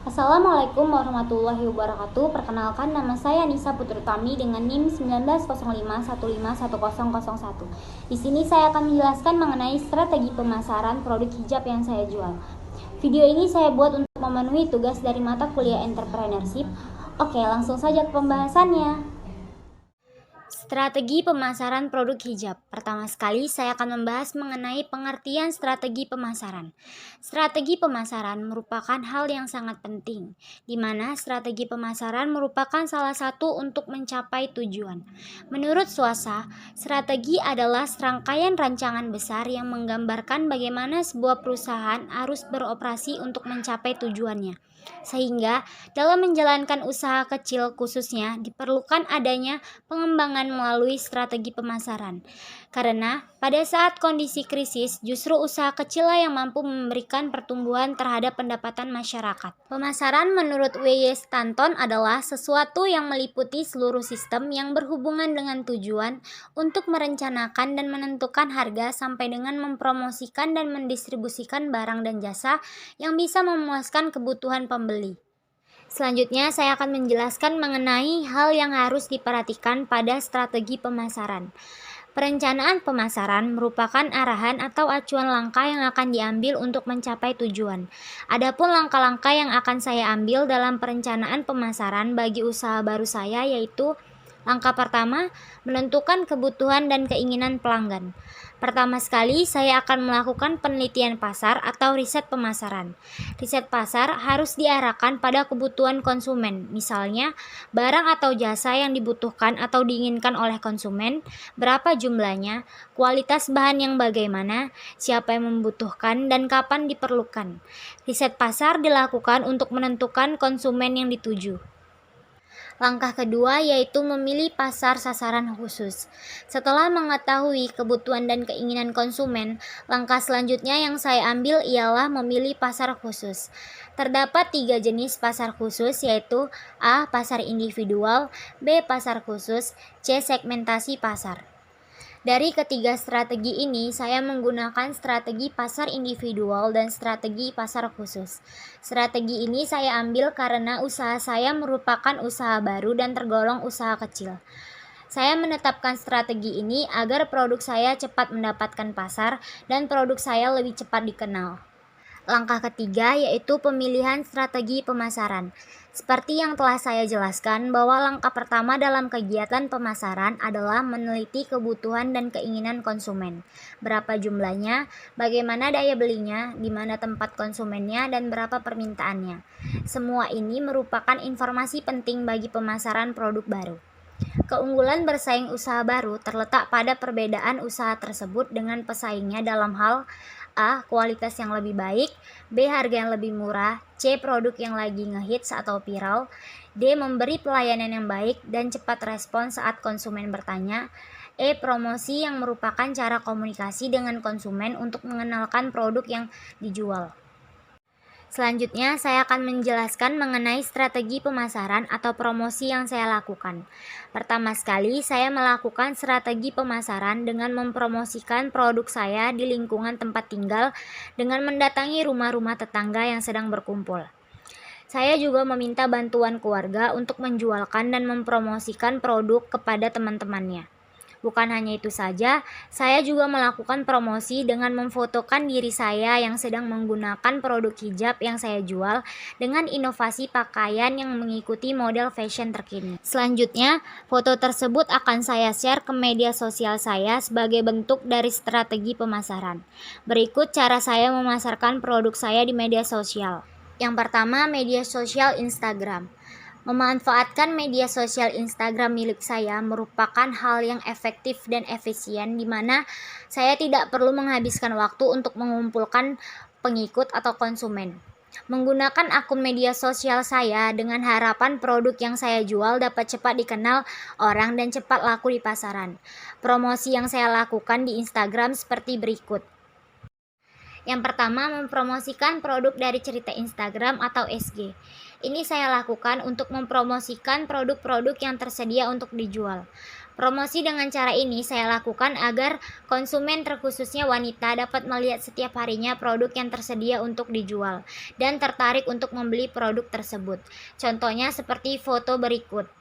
Assalamualaikum warahmatullahi wabarakatuh. Perkenalkan, nama saya Nisa Putrutami dengan NIM 1905151001. Di sini saya akan menjelaskan mengenai strategi pemasaran produk hijab yang saya jual. Video ini saya buat untuk memenuhi tugas dari mata kuliah entrepreneurship. Oke, langsung saja ke pembahasannya. Strategi pemasaran produk hijab. Pertama sekali, saya akan membahas mengenai pengertian strategi pemasaran. Strategi pemasaran merupakan hal yang sangat penting, di mana strategi pemasaran merupakan salah satu untuk mencapai tujuan. Menurut Swasa, strategi adalah serangkaian rancangan besar yang menggambarkan bagaimana sebuah perusahaan harus beroperasi untuk mencapai tujuannya. Sehingga dalam menjalankan usaha kecil khususnya diperlukan adanya pengembangan melalui strategi pemasaran. Karena pada saat kondisi krisis justru usaha kecillah yang mampu memberikan pertumbuhan terhadap pendapatan masyarakat. Pemasaran menurut W.Y. Stanton adalah sesuatu yang meliputi seluruh sistem yang berhubungan dengan tujuan untuk merencanakan dan menentukan harga sampai dengan mempromosikan dan mendistribusikan barang dan jasa yang bisa memuaskan kebutuhan pembeli. Selanjutnya, saya akan menjelaskan mengenai hal yang harus diperhatikan pada strategi pemasaran. Perencanaan pemasaran merupakan arahan atau acuan langkah yang akan diambil untuk mencapai tujuan. Adapun langkah-langkah yang akan saya ambil dalam perencanaan pemasaran bagi usaha baru saya yaitu: langkah pertama, menentukan kebutuhan dan keinginan pelanggan. Pertama sekali, saya akan melakukan penelitian pasar atau riset pemasaran. Riset pasar harus diarahkan pada kebutuhan konsumen, misalnya barang atau jasa yang dibutuhkan atau diinginkan oleh konsumen, berapa jumlahnya, kualitas bahan yang bagaimana, siapa yang membutuhkan, dan kapan diperlukan. Riset pasar dilakukan untuk menentukan konsumen yang dituju. Langkah kedua yaitu memilih pasar sasaran khusus. Setelah mengetahui kebutuhan dan keinginan konsumen, langkah selanjutnya yang saya ambil ialah memilih pasar khusus. Terdapat 3 jenis pasar khusus yaitu A. Pasar individual, B. Pasar khusus, C. Segmentasi pasar. Dari ketiga strategi ini, saya menggunakan strategi pasar individual dan strategi pasar khusus. Strategi ini saya ambil karena usaha saya merupakan usaha baru dan tergolong usaha kecil. Saya menetapkan strategi ini agar produk saya cepat mendapatkan pasar dan produk saya lebih cepat dikenal. Langkah ketiga yaitu pemilihan strategi pemasaran. Seperti yang telah saya jelaskan bahwa langkah pertama dalam kegiatan pemasaran adalah meneliti kebutuhan dan keinginan konsumen. Berapa jumlahnya, bagaimana daya belinya, di mana tempat konsumennya, dan berapa permintaannya. Semua ini merupakan informasi penting bagi pemasaran produk baru. Keunggulan bersaing usaha baru terletak pada perbedaan usaha tersebut dengan pesaingnya dalam hal A. Kualitas yang lebih baik, B. Harga yang lebih murah, C. Produk yang lagi ngehits atau viral, D. Memberi pelayanan yang baik dan cepat respon saat konsumen bertanya, E. Promosi yang merupakan cara komunikasi dengan konsumen untuk mengenalkan produk yang dijual. Selanjutnya, saya akan menjelaskan mengenai strategi pemasaran atau promosi yang saya lakukan. Pertama sekali, saya melakukan strategi pemasaran dengan mempromosikan produk saya di lingkungan tempat tinggal dengan mendatangi rumah-rumah tetangga yang sedang berkumpul. Saya juga meminta bantuan keluarga untuk menjualkan dan mempromosikan produk kepada teman-temannya. Bukan hanya itu saja, saya juga melakukan promosi dengan memfotokan diri saya yang sedang menggunakan produk hijab yang saya jual dengan inovasi pakaian yang mengikuti model fashion terkini. Selanjutnya, foto tersebut akan saya share ke media sosial saya sebagai bentuk dari strategi pemasaran. Berikut cara saya memasarkan produk saya di media sosial. Yang pertama, media sosial Instagram. Memanfaatkan media sosial Instagram milik saya merupakan hal yang efektif dan efisien di mana saya tidak perlu menghabiskan waktu untuk mengumpulkan pengikut atau konsumen. Menggunakan akun media sosial saya dengan harapan produk yang saya jual dapat cepat dikenal orang dan cepat laku di pasaran. Promosi yang saya lakukan di Instagram seperti berikut. Yang pertama, mempromosikan produk dari cerita Instagram atau SG. Ini saya lakukan untuk mempromosikan produk-produk yang tersedia untuk dijual. Promosi dengan cara ini saya lakukan agar konsumen terkhususnya wanita dapat melihat setiap harinya produk yang tersedia untuk dijual dan tertarik untuk membeli produk tersebut. Contohnya seperti foto berikut.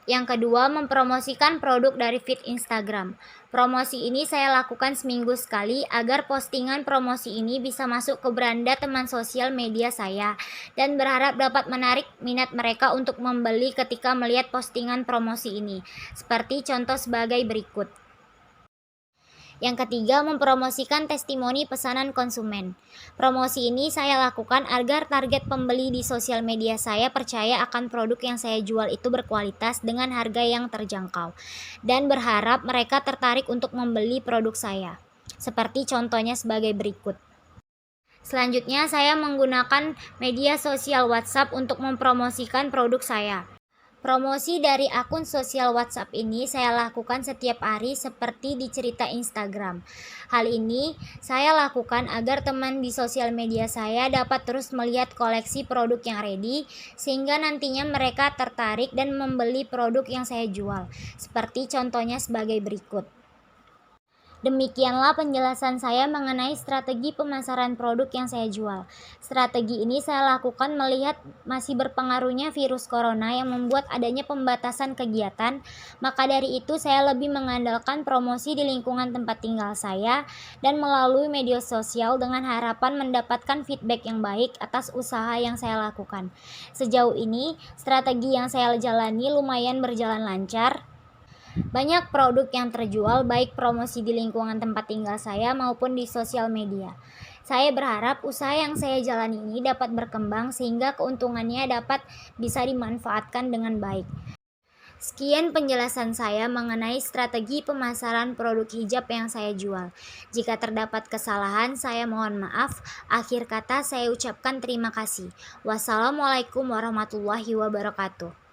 Yang kedua, mempromosikan produk dari feed Instagram. Promosi ini saya lakukan seminggu sekali agar postingan promosi ini bisa masuk ke beranda teman sosial media saya dan berharap dapat menarik minat mereka untuk membeli ketika melihat postingan promosi ini. Seperti contoh sebagai berikut. Yang ketiga, mempromosikan testimoni pesanan konsumen. Promosi ini saya lakukan agar target pembeli di sosial media saya percaya akan produk yang saya jual itu berkualitas dengan harga yang terjangkau, dan berharap mereka tertarik untuk membeli produk saya. Seperti contohnya sebagai berikut. Selanjutnya, saya menggunakan media sosial WhatsApp untuk mempromosikan produk saya. Promosi dari akun sosial WhatsApp ini saya lakukan setiap hari seperti di cerita Instagram. Hal ini saya lakukan agar teman di sosial media saya dapat terus melihat koleksi produk yang ready, sehingga nantinya mereka tertarik dan membeli produk yang saya jual. Seperti contohnya sebagai berikut. Demikianlah penjelasan saya mengenai strategi pemasaran produk yang saya jual. Strategi ini saya lakukan melihat masih berpengaruhnya virus corona yang membuat adanya pembatasan kegiatan, maka dari itu saya lebih mengandalkan promosi di lingkungan tempat tinggal saya dan melalui media sosial dengan harapan mendapatkan feedback yang baik atas usaha yang saya lakukan. Sejauh ini, strategi yang saya jalani lumayan berjalan lancar. Banyak produk yang terjual baik promosi di lingkungan tempat tinggal saya maupun di sosial media. Saya berharap usaha yang saya jalani ini dapat berkembang sehingga keuntungannya dapat bisa dimanfaatkan dengan baik. Sekian penjelasan saya mengenai strategi pemasaran produk hijab yang saya jual. Jika terdapat kesalahan, saya mohon maaf. Akhir kata saya ucapkan terima kasih. Wassalamualaikum warahmatullahi wabarakatuh.